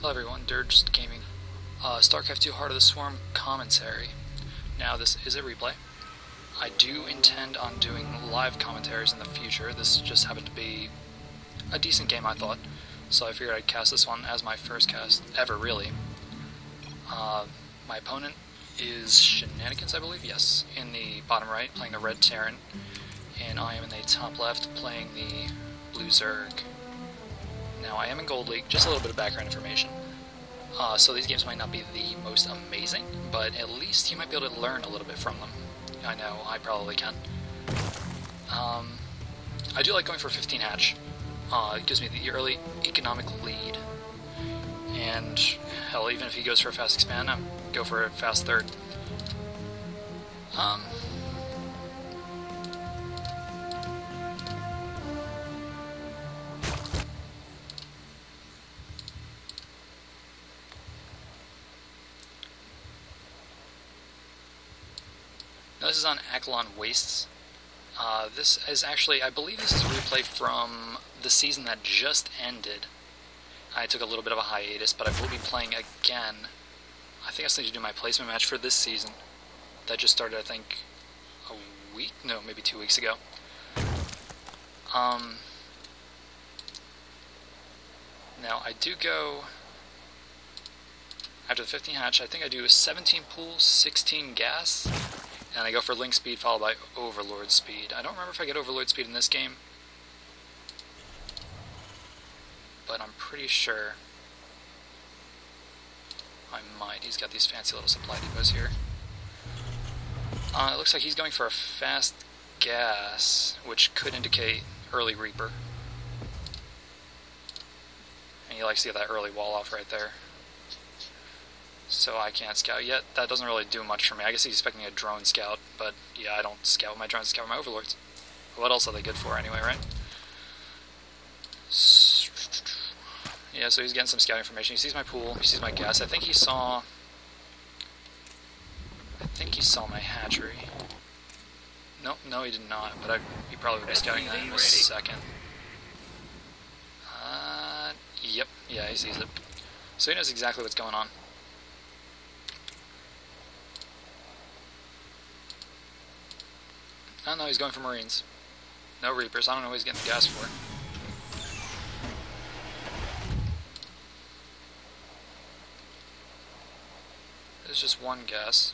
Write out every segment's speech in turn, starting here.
Hello everyone, Dirge Gaming. Starcraft 2 Heart of the Swarm commentary. Now this is a replay. I do intend on doing live commentaries in the future. This just happened to be a decent game, I thought. So I figured I'd cast this one as my first cast ever, really. My opponent is Shenanigans, I believe, yes, in the bottom right, playing the red Terran. And I am in the top left, playing the blue Zerg. Now, I am in Gold League, just a little bit of background information. So these games might not be the most amazing, but at least you might be able to learn a little bit from them. I know, I probably can. I do like going for 15 hatch. It gives me the early economic lead. And, hell, even if he goes for a fast expand, I'll go for a fast third. Now this is on Akalon Wastes. This is actually, I believe this is a replay from the season that just ended. I took a little bit of a hiatus, but I will be playing again. I think I still need to do my placement match for this season. That just started, I think, a week? No, maybe 2 weeks ago. Now, I do go... After the 15 hatch, I think I do 17 pool, 16 gas, and I go for link speed followed by overlord speed. I don't remember if I get overlord speed in this game, but I'm pretty sure I might. He's got these fancy little supply depots here. It looks like he's going for a fast gas, which could indicate early Reaper. And he likes to get that early wall off right there. So I can't scout yet. That doesn't really do much for me. I guess he's expecting a drone scout, but yeah, I don't scout with my drones, I scout with my overlords. What else are they good for anyway, right? Yeah, so he's getting some scout information. He sees my pool, he sees my gas. I think he saw my hatchery. Nope, no he did not, but he probably would be scouting that in a second. Yep, yeah, he sees it. So he knows exactly what's going on. Oh no, he's going for Marines. No Reapers, I don't know what he's getting the gas for. There's just one gas.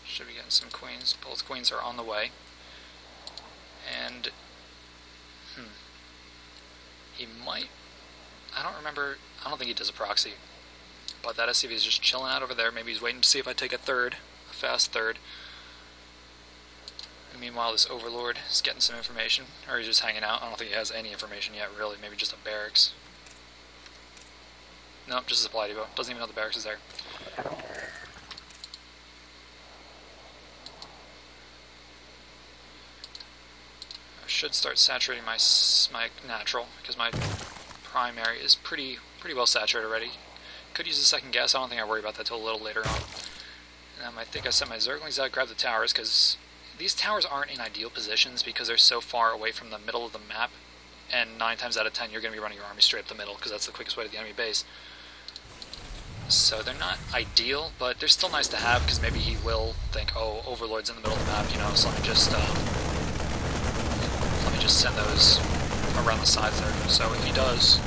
Should be getting some queens. Both queens are on the way. And... he might... I don't remember... I don't think he does a proxy. But that SCV is just chilling out over there. Maybe he's waiting to see if I take a fast third. And meanwhile, this Overlord is getting some information. Or he's just hanging out. I don't think he has any information yet, really. Maybe just a barracks. Nope, just a supply depot. Doesn't even know the barracks is there. I should start saturating my natural, because my primary is pretty well saturated already. Could use a second gas, I don't think I worry about that till a little later on. I think I sent my Zerglings out, grab the towers, because these towers aren't in ideal positions because they're so far away from the middle of the map, and 9 times out of 10 you're going to be running your army straight up the middle, because that's the quickest way to the enemy base. So they're not ideal, but they're still nice to have, because maybe he will think, oh, Overlord's in the middle of the map, you know, so let me just send those around the sides there. So if he does,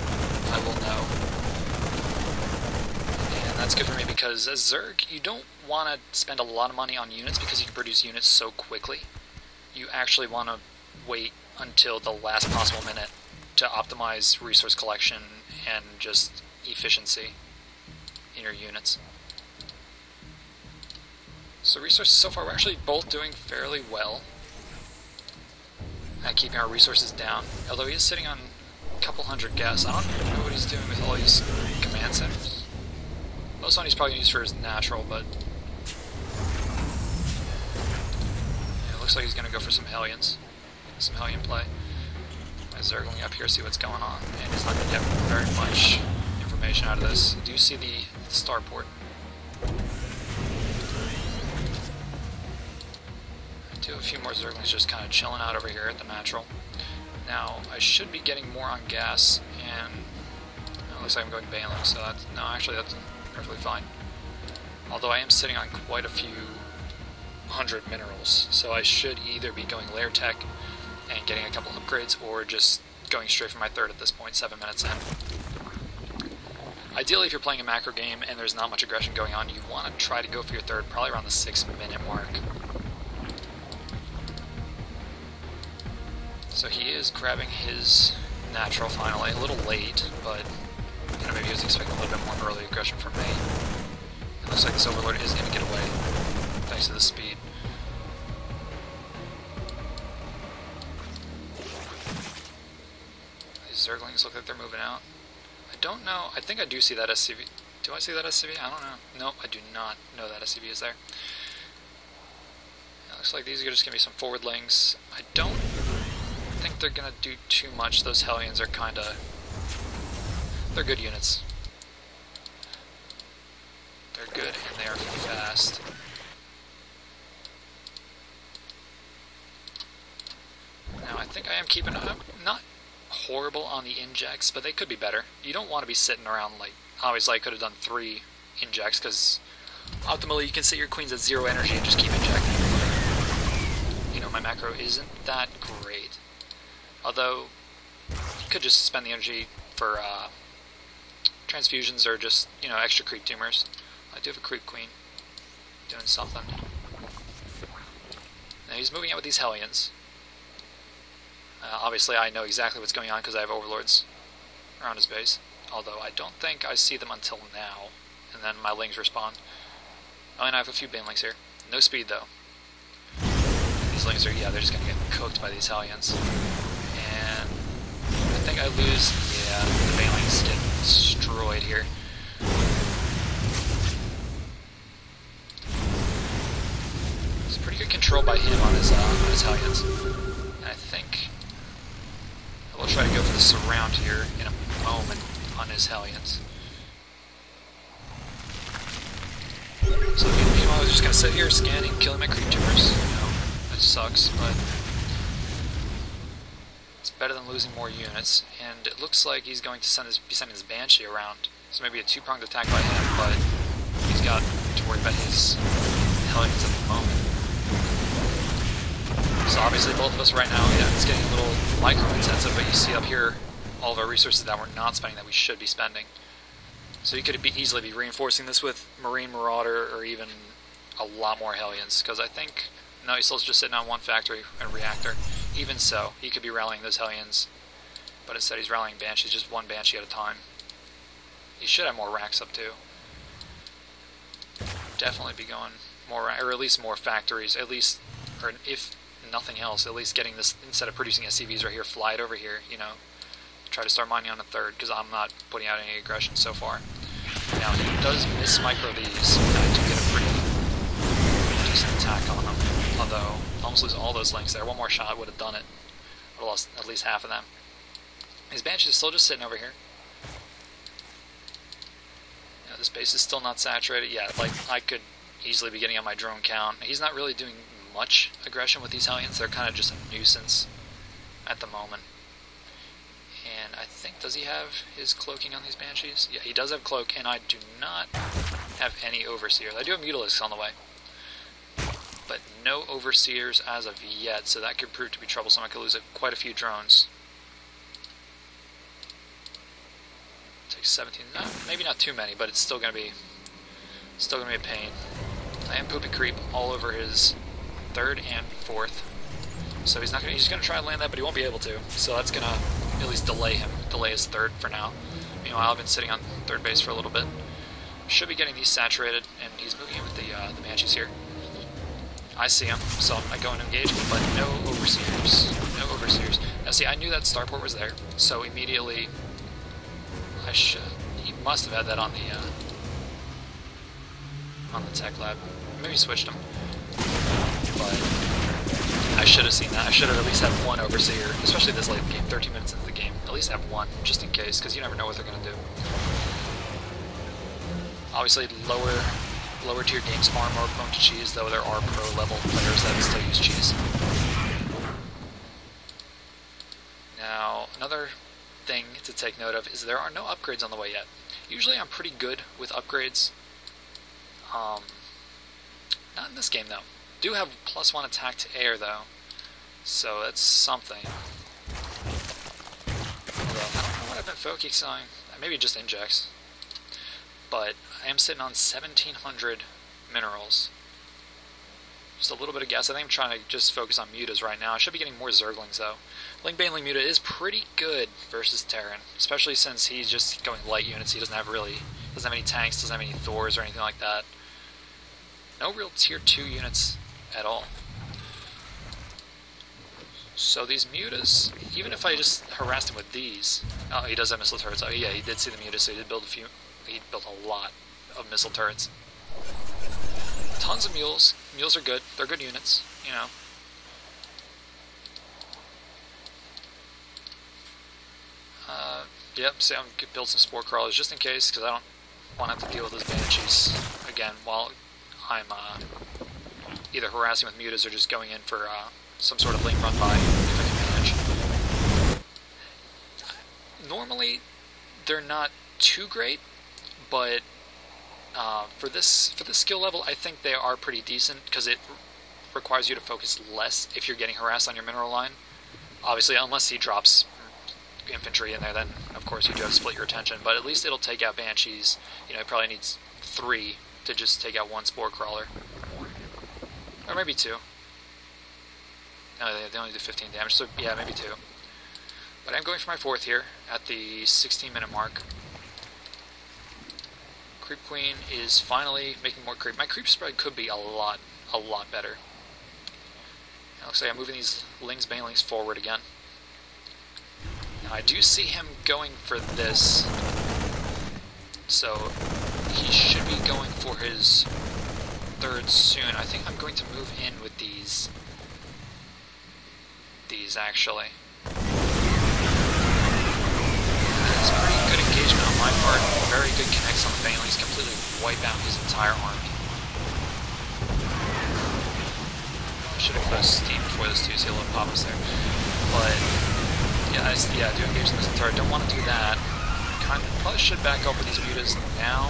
I will know. That's good for me because as Zerg, you don't want to spend a lot of money on units because you can produce units so quickly. You actually want to wait until the last possible minute to optimize resource collection and just efficiency in your units. So resources so far, we're actually both doing fairly well at keeping our resources down. Although he is sitting on a couple hundred gas. I don't know what he's doing with all these command centers. Most one he's probably going to use for his natural, but yeah, it looks like he's going to go for some Hellions. Some Hellion play. My Zergling up here, see what's going on, and he's not going to get very much information out of this. Do you see the starport? I do have a few more Zerglings just kind of chilling out over here at the natural. Now, I should be getting more on gas, and it looks like I'm going Baneling, so that's, no, actually that's perfectly fine. Although I am sitting on quite a few hundred minerals, so I should either be going layer tech and getting a couple upgrades, or just going straight for my third at this point, 7 minutes in. Ideally, if you're playing a macro game and there's not much aggression going on, you want to try to go for your third, probably around the 6-minute mark. So he is grabbing his natural finally, a little late, but you know, maybe he was expecting a little bit more early aggression from me. It looks like this Overlord is going to get away, thanks to the speed. These Zerglings look like they're moving out. I don't know, I think I do see that SCV. Do I see that SCV? I don't know. Nope, I do not know that SCV is there. It looks like these are just going to be some forwardlings. I don't think they're going to do too much. Those Hellions are kind of... they're good units. They're good and they are fast. Now I think I am keeping up. Not horrible on the injects, but they could be better. You don't want to be sitting around like... obviously I could have done 3 injects, because ultimately you can sit your queens at 0 energy and just keep injecting. You know, my macro isn't that great. Although, you could just spend the energy for transfusions or just, you know, extra creep tumors. I do have a creep queen doing something. Now he's moving out with these Hellions. Obviously I know exactly what's going on because I have Overlords around his base. Although I don't think I see them until now. And then my lings respawn. Oh, and I have a few banelings here. No speed though. These lings are, yeah, they're just going to get cooked by these Hellions. And I think I lose, yeah, the banelings get destroyed here. It's pretty good control by him on his Hellions. And I think I will try to go for the surround here in a moment on his Hellions. So meanwhile, I was just going to sit here scanning, killing my creep tumors. You know, it sucks, but it's better than losing more units. And it looks like he's going to be sending his Banshee around. So maybe a 2-pronged attack by him, but he's got to worry about his Hellions at the moment. So obviously both of us right now, yeah, it's getting a little micro-intensive, but you see up here all of our resources that we're not spending that we should be spending. So you could easily be reinforcing this with Marine Marauder or even a lot more Hellions, because I think, no, he's still just sitting on 1 factory and reactor. Even so, he could be rallying those Hellions, but instead he's rallying Banshees, just 1 Banshee at a time. He should have more racks up too. Definitely be going more, or at least more factories, at least, or if nothing else, at least getting this, instead of producing SCVs right here, fly it over here, you know. Try to start mining on a 3rd, because I'm not putting out any aggression so far. Now, he does miss micro these, and I do get a pretty decent attack on him. Although, almost lose all those links there. 1 more shot would have done it. Would have lost at least half of them. His Banshee is still just sitting over here. Yeah, this base is still not saturated. Yeah, like, I could easily be getting on my drone count. He's not really doing much aggression with these Hellions. They're kind of just a nuisance at the moment. And I think, does he have his cloaking on these Banshees? Yeah, he does have cloak, and I do not have any Overseers. I do have Mutalisks on the way, but no Overseers as of yet, so that could prove to be troublesome. I could lose quite a few drones. Takes 17, maybe not too many, but it's still going to be a pain. I am poopy creep all over his 3rd and 4th, so he's just going to try and land that, but he won't be able to. So that's going to at least delay his 3rd for now. Meanwhile, I've been sitting on 3rd base for a little bit. Should be getting these saturated, and he's moving in with the Banshees here. I see him, so I go into engagement, but no Overseers. No Overseers. Now see, I knew that starport was there, so immediately he must have had that on the tech lab. Maybe switched him. But I should have seen that. I should have at least had 1 Overseer, especially this late in the game, 13 minutes into the game. At least have 1, just in case, because you never know what they're going to do. Obviously, lower tier games are more prone to cheese, though there are pro level players that still use cheese. another thing to take note of is there are no upgrades on the way yet. Usually I'm pretty good with upgrades. Not in this game though. Do have +1 attack to air though, so that's something. Although, I don't know what I've been focusing on. Maybe just injects. But I am sitting on 1,700 minerals. Just a little bit of gas. I think I'm trying to just focus on mutas right now. I should be getting more zerglings though. Link Baneling Muta is pretty good versus Terran, especially since he's just going light units. He doesn't have any tanks, doesn't have any Thors or anything like that. No real tier 2 units at all. So these mutas, even if I just harassed him with these, oh, he does have missile turrets. Oh yeah, he did see the mutas, so he did build he built a lot of missile turrets. Tons of mules. Mules are good. They're good units, you know. Yep, so I'm going to build some spore crawlers just in case, because I don't want to have to deal with those banshees again while I'm either harassing with mutas or just going in for some sort of link run by if I can manage. Normally, they're not too great, but for this skill level, I think they are pretty decent because it requires you to focus less if you're getting harassed on your mineral line. Obviously, unless he drops infantry in there, then of course you do have to split your attention, but at least it'll take out banshees. You know, it probably needs 3 to just take out 1 spore crawler. Or maybe 2. No, they only do 15 damage, so yeah, maybe 2. But I'm going for my 4th here at the 16-minute mark. Creep Queen is finally making more creep. My creep spread could be a lot better. It looks like I'm moving these banelings forward again. Now I do see him going for this, so he should be going for his 3rd soon. I think I'm going to move in with these actually. That's pretty good engagement on my part. Very good connects on the banelings, completely wipe out his entire army. I should have closed steam before this too, so he'll have pop-ups there. But yeah, do engage this turret. Don't want to do that. Probably should back up with these mutas now,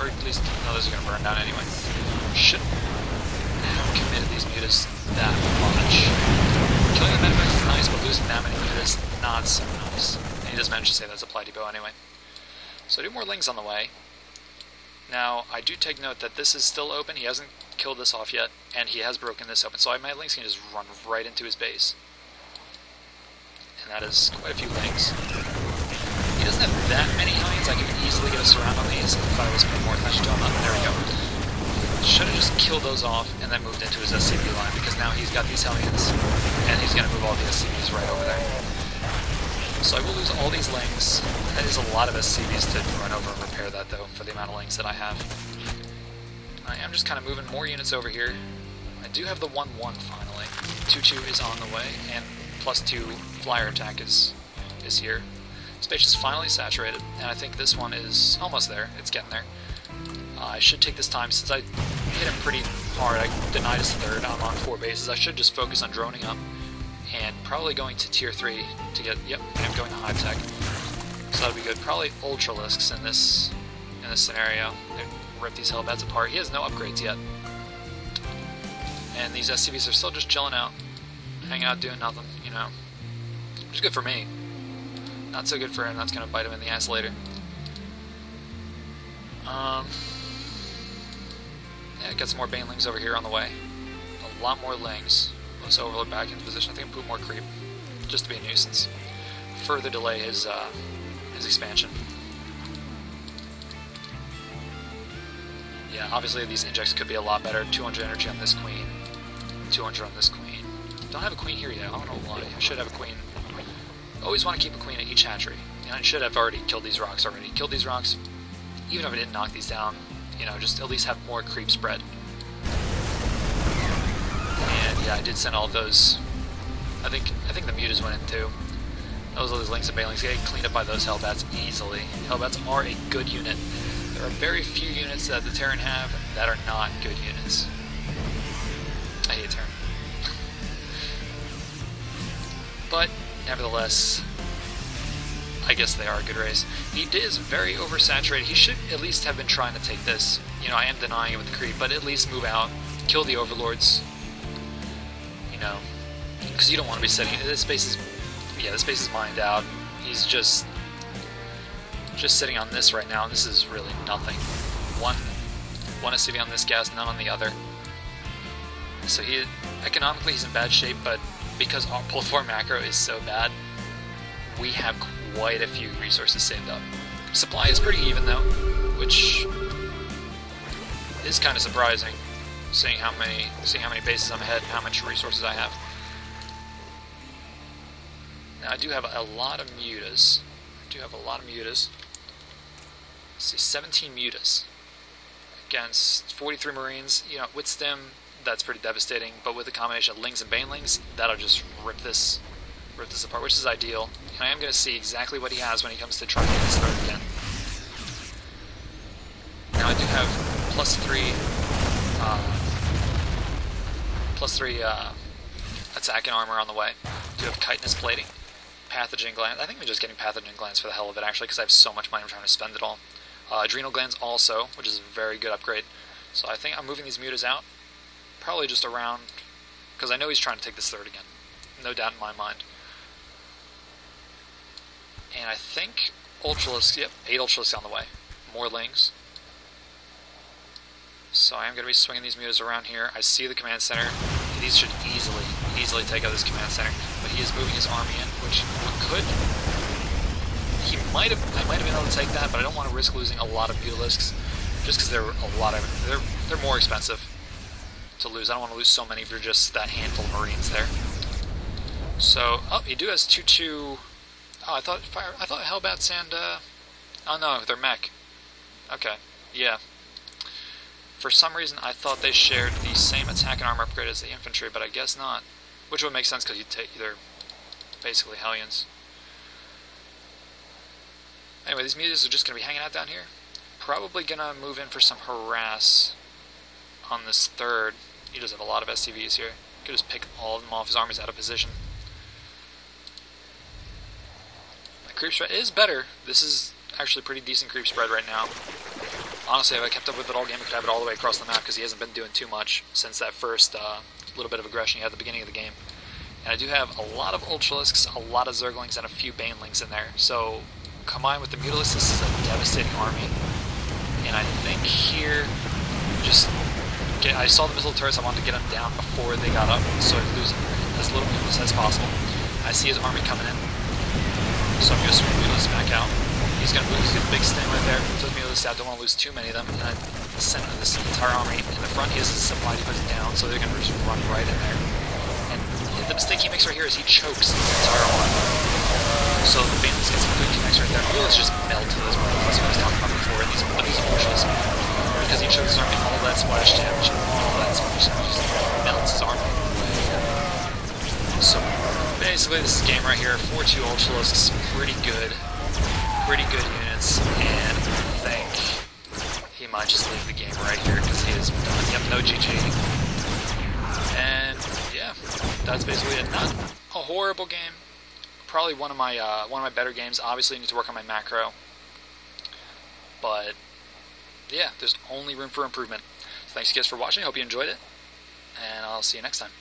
or at least no, those are going to burn down anyway. Shouldn't have committed these mutas that much. Killing the medivacs is nice, but losing that many mutas, not so nice. And he does manage to say that's a Ply Depot anyway. So I do more lings on the way. Now, I do take note that this is still open. He hasn't killed this off yet, and he has broken this open. So my lings can just run right into his base. And that is quite a few lings. He doesn't have that many Hellions. I can easily get a surround on these if I was paying more attention to him. There we go. Should have just killed those off and then moved into his SCV line, because now he's got these Hellions, and he's going to move all the SCVs right over there. So I will lose all these lings. That is a lot of SCVs to run over and repair that, though, for the amount of lings that I have. I am just kind of moving more units over here. I do have the 1-1 finally. 2-2 is on the way, and +2 flyer attack is here. Space is finally saturated, and I think this one is almost there. It's getting there. I should take this time, since I hit him pretty hard. I denied his 3rd. I'm on 4 bases. I should just focus on droning up, and probably going to tier 3 to get, yep, I'm going to high tech. So that'll be good. Probably Ultralisks in this scenario. Rip these Hellbats apart. He has no upgrades yet. And these SCVs are still just chilling out, hanging out, doing nothing, you know. Which is good for me. Not so good for him. That's going to bite him in the ass later. Yeah, get some more banelings over here on the way. A lot more lings. Let's overload back into position. I think I'll put more creep, just to be a nuisance. Further delay his expansion. Yeah, obviously these injects could be a lot better. 200 energy on this queen. 200 on this queen. Don't have a queen here yet. I don't know why. I should have a queen. Always want to keep a queen at each hatchery. And I should have already killed these rocks already. Killed these rocks. Even if I didn't knock these down, you know, just at least have more creep spread. And yeah, I did send all of those. I think the mutas went in too. Those are those links and banelings getting cleaned up by those Hellbats easily. Hellbats are a good unit. There are very few units that the Terran have that are not good units. I hate Terran. But nevertheless, I guess they are a good race. He is very oversaturated. He should at least have been trying to take this. You know, I am denying it with the creep, but at least move out, kill the overlords. You know, because you don't want to be sitting. This base is, yeah, this base is mined out. He's just sitting on this right now, and this is really nothing. One SCV on this gas, none on the other. So economically he's in bad shape, but because our pull for macro is so bad, we have quite a few resources saved up. Supply is pretty even though, which is kind of surprising, seeing how many bases I'm ahead and how much resources I have. Now I do have a lot of mutas. Let's see, 17 mutas against 43 Marines. You know, with stim, that's pretty devastating, but with a combination of Lings and Banelings, that'll just rip this apart, which is ideal. And I am going to see exactly what he has when he comes to try to get his third again. Now I do have plus three attack and armor on the way. I do have chitinous plating, pathogen glands. I think I'm just getting pathogen glands for the hell of it, actually, because I have so much money I'm trying to spend it all. Adrenal glands also, which is a very good upgrade. So I think I'm moving these mutas out, probably just around, because I know he's trying to take this third again. No doubt in my mind. And I think Ultralisks, yep, 8 Ultralisks on the way. More Lings. So I am going to be swinging these mutas around here. I see the command center. These should easily take out this command center. But he is moving his army in, which could... I might have been able to take that, but I don't want to risk losing a lot of Mutalisks, just because they're more expensive to lose. I don't want to lose so many for just that handful of Marines there. So, oh, he has 2-2. Oh, I thought Hellbats and oh no, they're mech. Okay, yeah. For some reason, I thought they shared the same attack and armor upgrade as the infantry, but I guess not. Which would make sense because they're basically Hellions. Anyway, these mutas are just going to be hanging out down here. Probably going to move in for some harass on this third. He does have a lot of SCVs here. Could just pick all of them off. His army's out of position. My creep spread is better. This is actually pretty decent creep spread right now. Honestly, if I kept up with it all game, I could have it all the way across the map because he hasn't been doing too much since that first little bit of aggression he had at the beginning of the game. And I do have a lot of Ultralisks, a lot of Zerglings, and a few Banelings in there. So, combined with the Mutalisks, this is a devastating army. And I think here, I saw the missile turrets, I wanted to get them down before they got up, so I lose as little Mutalisks as possible. I see his army coming in, so I'm going to swing Mutalisks back out. He's going to lose a big sting right there. So the Mutalisks out, don't want to lose too many of them. And I sent this entire army in the front. He has his supply depots down, so they're going to just run right in there. And the mistake he makes right here is he chokes the entire army. So the Banelings get some good connects right there. Mutalisks just melt to those Marines. That's what I was talking about before. And these Ultralisks, because he chokes his army, all that splash damage, all that splash damage just melts his army away. So basically, this game right here, 4-2 Ultralisks, pretty good units, and I think he might just leave the game right here because he is done. Yep, no GG. And yeah, that's basically it. Not a horrible game. Probably one of my better games. Obviously, I need to work on my macro, but yeah, there's only room for improvement. So thanks guys for watching. I hope you enjoyed it, and I'll see you next time.